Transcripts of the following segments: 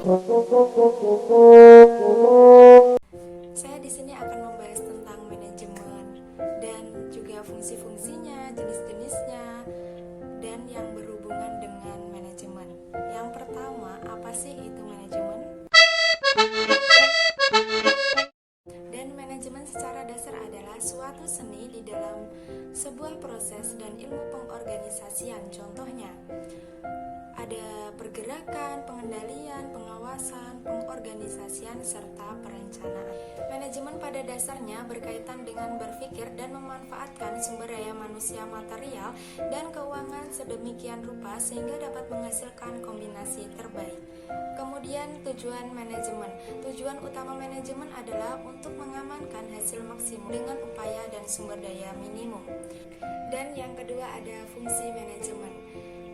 Saya di sini akan membahas tentang manajemen dan juga fungsi-fungsinya, jenis-jenisnya, dan yang berhubungan dengan manajemen. Yang pertama, apa sih itu manajemen? Dan manajemen secara dasar adalah suatu seni di dalam sebuah proses dan ilmu pengorganisasian. Contohnya, ada pergerakan, pengendalian, pengawasan, pengorganisasian, serta perencanaan. Manajemen pada dasarnya berkaitan dengan berpikir dan memanfaatkan sumber daya manusia, material, dan keuangan sedemikian rupa sehingga dapat menghasilkan kombinasi terbaik. Kemudian tujuan manajemen. Tujuan utama manajemen adalah untuk mengamankan hasil maksimum dengan upaya dan sumber daya minimum. Dan yang kedua ada fungsi manajemen.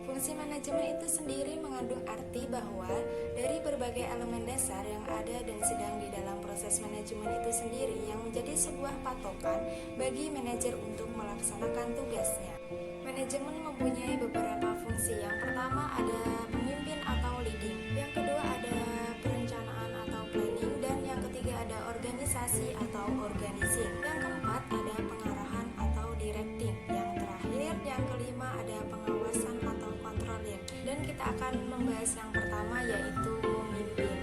Fungsi manajemen itu sendiri mengandung arti bahwa dari berbagai elemen dasar yang ada dan sedang di dalam proses manajemen itu sendiri yang menjadi sebuah patokan bagi manajer untuk melaksanakan tugasnya. Manajemen mempunyai beberapa fungsi. Yang pertama ada pemimpin atau leading. Yang kedua ada perencanaan atau planning. Dan yang ketiga ada organisasi atau organizing. Yang keempat ada pengarahan atau directing. Yang terakhir, yang kelima ada pengawasan atau controlling. Dan kita akan membahas yang pertama yaitu memimpin.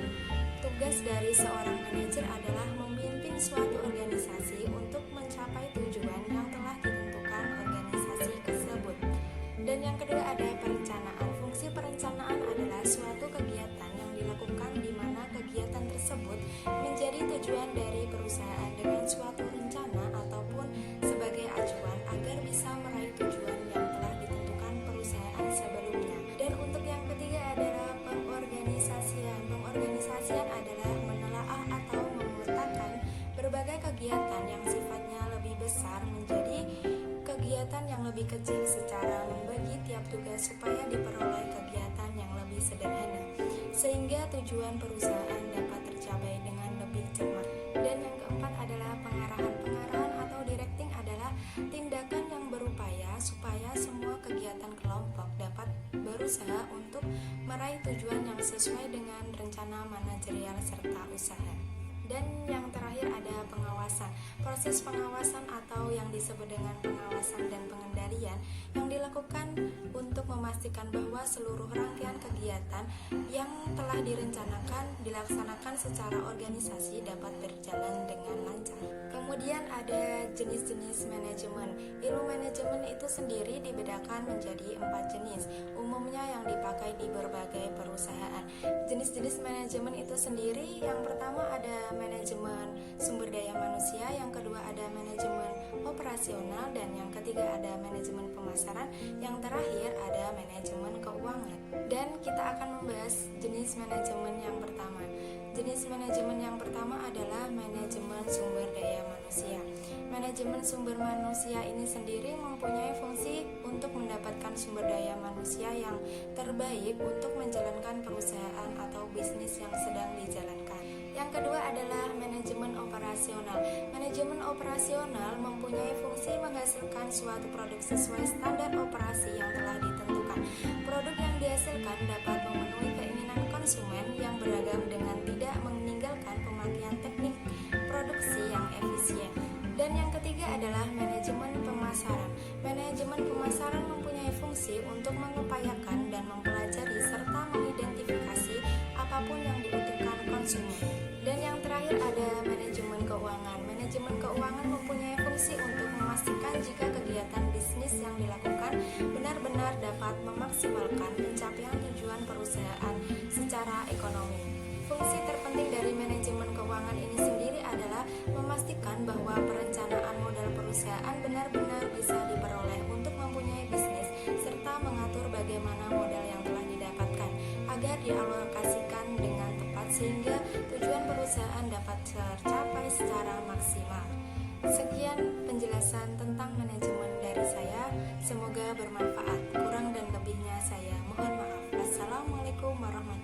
Tugas dari seorang manajer adalah memimpin suatu organisasi untuk mencapai tujuan yang telah ditentukan organisasi tersebut. Dan yang kedua ada perencanaan. Fungsi perencanaan adalah suatu kegiatan yang dilakukan di mana kegiatan tersebut menjadi tujuan dari perusahaan dengan suatu rencana ataupun sebagai acuan agar bisa meraih tujuan yang telah ditentukan perusahaan sebelumnya. Dan untuk yang ketiga adalah pengorganisasian. Pengorganisasian adalah menelaah atau memetakan berbagai kegiatan yang sifatnya lebih besar menjadi kegiatan yang lebih kecil secara membagi tiap tugas supaya diperoleh kegiatan yang lebih sederhana sehingga tujuan perusahaan dapat tercapai dengan lebih cepat. Dan yang keempat adalah pengarahan. Pengarahan atau directing adalah tindakan yang berupaya supaya semua kegiatan kelompok dapat berusaha untuk meraih tujuan yang sesuai dengan rencana manajerial serta usaha. Dan yang terakhir ada pengawasan. Proses pengawasan atau yang disebut dengan pengawasan dan pengendalian yang dilakukan untuk memastikan bahwa seluruh rangkaian kegiatan yang telah dilaksanakan secara organisasi dapat berjalan dengan lancar. Kemudian ada jenis-jenis manajemen. Ilmu manajemen itu sendiri dibedakan menjadi 4 jenis, umumnya yang dipakai di berbagai perusahaan. Jenis-jenis manajemen itu sendiri, yang pertama ada manajemen sumber daya manusia, yang kedua ada manajemen operasional, dan yang ketiga ada manajemen pemasaran, yang terakhir ada manajemen keuangan. Dan kita akan membahas jenis manajemen yang pertama. Jenis manajemen yang pertama adalah manajemen sumber daya manusia. Manajemen sumber manusia ini sendiri mempunyai fungsi untuk mendapatkan sumber daya manusia yang terbaik untuk menjalankan perusahaan atau bisnis yang sedang dijalankan. Yang kedua adalah manajemen operasional. Manajemen operasional mempunyai fungsi menghasilkan suatu produk sesuai standar operasi yang telah ditentukan. Produk yang dihasilkan dapat memenuhi keinginan konsumen yang beragam dengan tidak meninggalkan pemakaian teknik produksi yang efisien. Dan yang ketiga adalah manajemen pemasaran. Manajemen pemasaran mempunyai fungsi untuk mengupayakan dan mempelajari serta mengidentifikasi apapun yang dibutuhkan konsumen. Dan yang terakhir ada manajemen keuangan. Manajemen keuangan mempunyai fungsi untuk memastikan jika kegiatan bisnis yang dilakukan benar-benar dapat memaksimalkan pencapaian tujuan perusahaan secara ekonomi. Fungsi terpenting dari manajemen keuangan ini sendiri adalah memastikan bahwa perencanaan modal perusahaan benar-benar bisa diperoleh untuk mempunyai bisnis serta mengatur bagaimana modal yang telah didapatkan agar dialokasikan dengan tepat sehingga tujuan perusahaan dapat tercapai secara maksimal. Sekian penjelasan tentang manajemen dari saya, semoga bermanfaat. Kurang dan lebihnya saya mohon maaf. Wassalamualaikum warahmatullahi wabarakatuh.